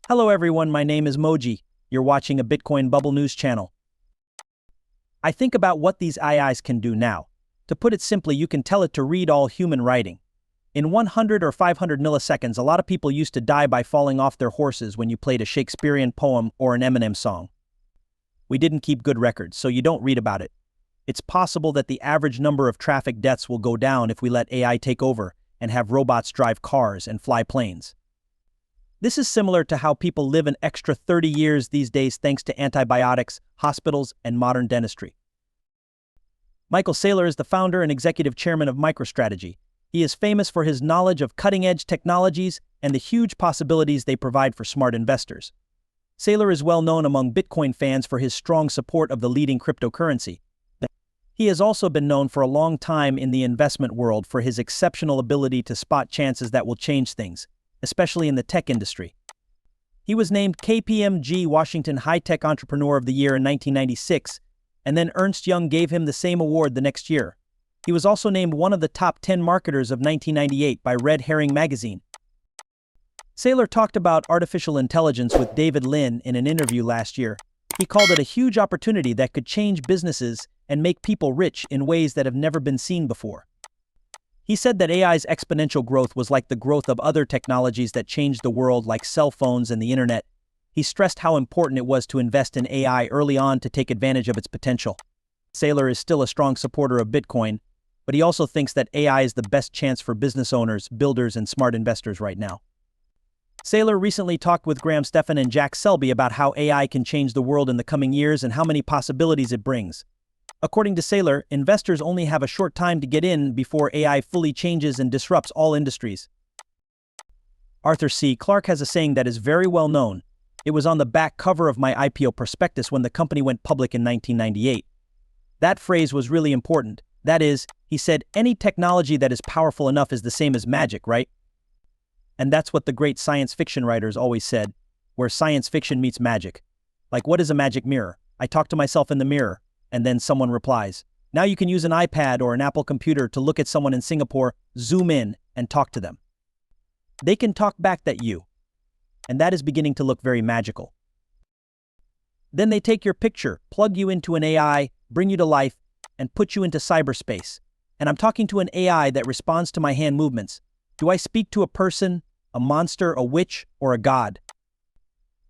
Hello everyone, my name is Moji. You're watching a Bitcoin Bubble News channel. I think about what these AIs can do now. To put it simply, you can tell it to read all human writing. In 100 or 500 milliseconds, a lot of people used to die by falling off their horses when you played a Shakespearean poem or an Eminem song. We didn't keep good records, so you don't read about it. It's possible that the average number of traffic deaths will go down if we let AI take over and have robots drive cars and fly planes. This is similar to how people live an extra 30 years these days thanks to antibiotics, hospitals, and modern dentistry. Michael Saylor is the founder and executive chairman of MicroStrategy. He is famous for his knowledge of cutting-edge technologies and the huge possibilities they provide for smart investors. Saylor is well known among Bitcoin fans for his strong support of the leading cryptocurrency. He has also been known for a long time in the investment world for his exceptional ability to spot chances that will change things, especially in the tech industry. He was named KPMG Washington High-Tech Entrepreneur of the Year in 1996, and then Ernst & Young gave him the same award the next year. He was also named one of the top 10 marketers of 1998 by Red Herring magazine. Saylor talked about artificial intelligence with David Lin in an interview last year. He called it a huge opportunity that could change businesses and make people rich in ways that have never been seen before. He said that AI's exponential growth was like the growth of other technologies that changed the world, like cell phones and the internet. He stressed how important it was to invest in AI early on to take advantage of its potential. Saylor is still a strong supporter of Bitcoin, but he also thinks that AI is the best chance for business owners, builders, and smart investors right now. Saylor recently talked with Graham Stephan and Jack Selby about how AI can change the world in the coming years and how many possibilities it brings. According to Saylor, investors only have a short time to get in before AI fully changes and disrupts all industries. Arthur C. Clarke has a saying that is very well known. It was on the back cover of my IPO prospectus when the company went public in 1998. That phrase was really important. That is, he said, any technology that is powerful enough is the same as magic, right? And that's what the great science fiction writers always said, where science fiction meets magic. Like, what is a magic mirror? I talk to myself in the mirror. And then someone replies. Now you can use an iPad or an Apple computer to look at someone in Singapore, zoom in, and talk to them. They can talk back at you. And that is beginning to look very magical. Then they take your picture, plug you into an AI, bring you to life, and put you into cyberspace. And I'm talking to an AI that responds to my hand movements. Do I speak to a person, a monster, a witch, or a god?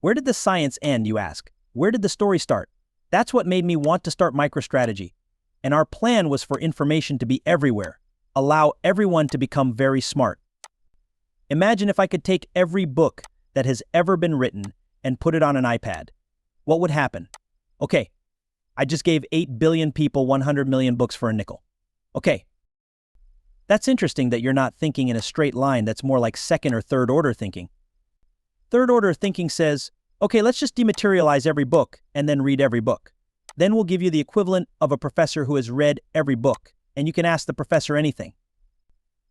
Where did the science end, you ask? Where did the story start? That's what made me want to start MicroStrategy. And our plan was for information to be everywhere, allow everyone to become very smart. Imagine if I could take every book that has ever been written and put it on an iPad. What would happen? Okay, I just gave 8 billion people 100 million books for a nickel. Okay, that's interesting that you're not thinking in a straight line. That's more like second or third order thinking. Third order thinking says, okay, let's just dematerialize every book and then read every book. Then we'll give you the equivalent of a professor who has read every book, and you can ask the professor anything.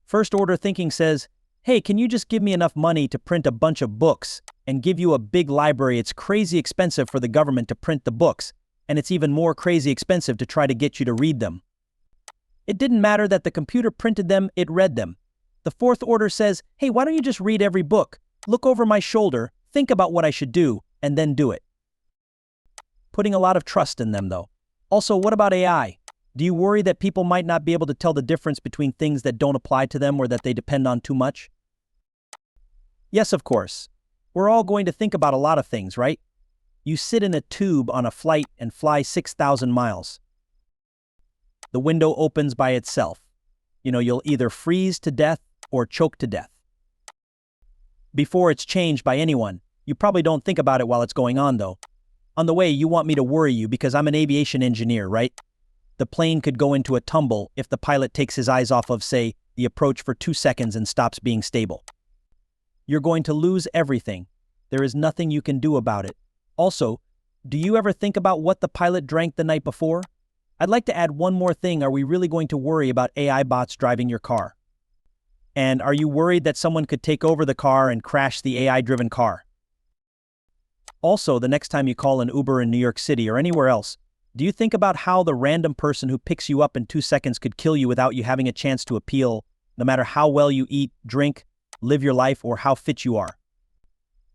First order thinking says, hey, can you just give me enough money to print a bunch of books and give you a big library? It's crazy expensive for the government to print the books, and it's even more crazy expensive to try to get you to read them. It didn't matter that the computer printed them, it read them. The fourth order says, hey, why don't you just read every book? Look over my shoulder, think about what I should do, and then do it. Putting a lot of trust in them, though. Also, what about AI? Do you worry that people might not be able to tell the difference between things that don't apply to them or that they depend on too much? Yes, of course. We're all going to think about a lot of things, right? You sit in a tube on a flight and fly 6,000 miles. The window opens by itself. You'll either freeze to death or choke to death. Before it's changed by anyone, you probably don't think about it while it's going on, though. On the way, you want me to worry you because I'm an aviation engineer, right? The plane could go into a tumble if the pilot takes his eyes off of, say, the approach for 2 seconds and stops being stable. You're going to lose everything. There is nothing you can do about it. Also, do you ever think about what the pilot drank the night before? I'd like to add one more thing. Are we really going to worry about AI bots driving your car? And are you worried that someone could take over the car and crash the AI-driven car? Also, the next time you call an Uber in New York City or anywhere else, do you think about how the random person who picks you up in 2 seconds could kill you without you having a chance to appeal, no matter how well you eat, drink, live your life, or how fit you are?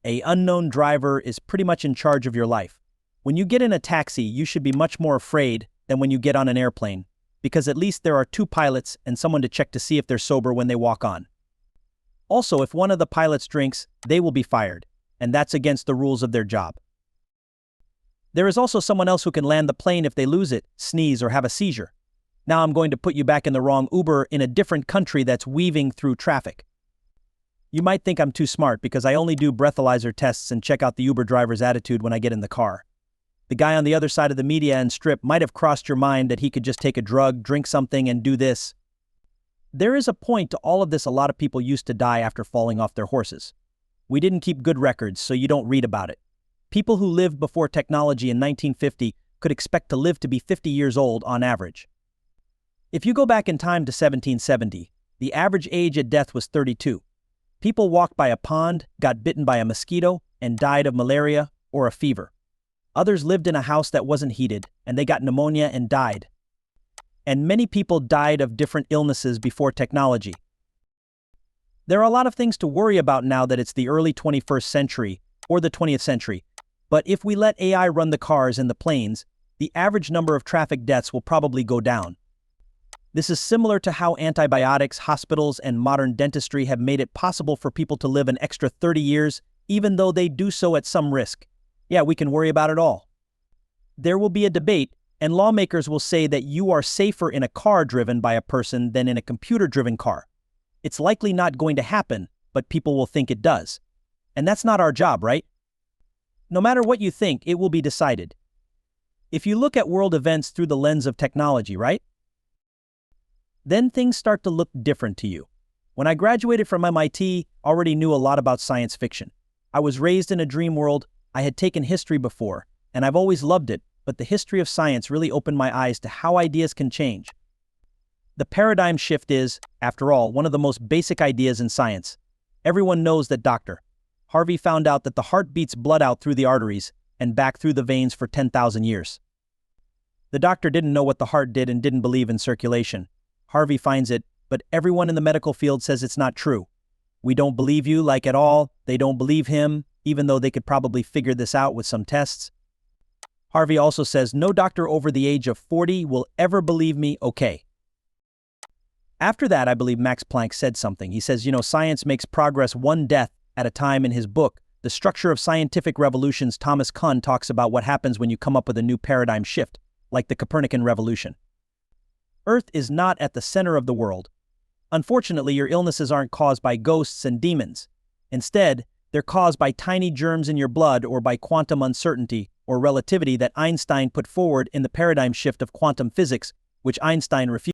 An unknown driver is pretty much in charge of your life. When you get in a taxi, you should be much more afraid than when you get on an airplane, because at least there are two pilots and someone to check to see if they're sober when they walk on. Also, if one of the pilots drinks, they will be fired, and that's against the rules of their job. There is also someone else who can land the plane if they lose it, sneeze, or have a seizure. Now I'm going to put you back in the wrong Uber in a different country that's weaving through traffic. You might think I'm too smart because I only do breathalyzer tests and check out the Uber driver's attitude when I get in the car. The guy on the other side of the media and strip might have crossed your mind that he could just take a drug, drink something, and do this. There is a point to all of this. A lot of people used to die after falling off their horses. We didn't keep good records, so you don't read about it. People who lived before technology in 1950 could expect to live to be 50 years old on average. If you go back in time to 1770, the average age at death was 32. People walked by a pond, got bitten by a mosquito, and died of malaria or a fever. Others lived in a house that wasn't heated, and they got pneumonia and died. And many people died of different illnesses before technology. There are a lot of things to worry about now that it's the early 21st century or the 20th century, but if we let AI run the cars and the planes, the average number of traffic deaths will probably go down. This is similar to how antibiotics, hospitals, and modern dentistry have made it possible for people to live an extra 30 years, even though they do so at some risk. Yeah, we can worry about it all. There will be a debate, and lawmakers will say that you are safer in a car driven by a person than in a computer-driven car. It's likely not going to happen, but people will think it does. And that's not our job, right? No matter what you think, it will be decided. If you look at world events through the lens of technology, right? Then things start to look different to you. When I graduated from MIT, I already knew a lot about science fiction. I was raised in a dream world. I had taken history before, and I've always loved it, but the history of science really opened my eyes to how ideas can change. The paradigm shift is, after all, one of the most basic ideas in science. Everyone knows that Dr. Harvey found out that the heart beats blood out through the arteries and back through the veins for 10,000 years. The doctor didn't know what the heart did and didn't believe in circulation. Harvey finds it, but everyone in the medical field says it's not true. We don't believe you, like at all. They don't believe him, even though they could probably figure this out with some tests. Harvey also says no doctor over the age of 40 will ever believe me, okay. After that, I believe Max Planck said something. He says, science makes progress one death at a time. In his book, The Structure of Scientific Revolutions, Thomas Kuhn talks about what happens when you come up with a new paradigm shift, like the Copernican revolution. Earth is not at the center of the world. Unfortunately, your illnesses aren't caused by ghosts and demons. Instead, they're caused by tiny germs in your blood or by quantum uncertainty or relativity that Einstein put forward in the paradigm shift of quantum physics, which Einstein refuted.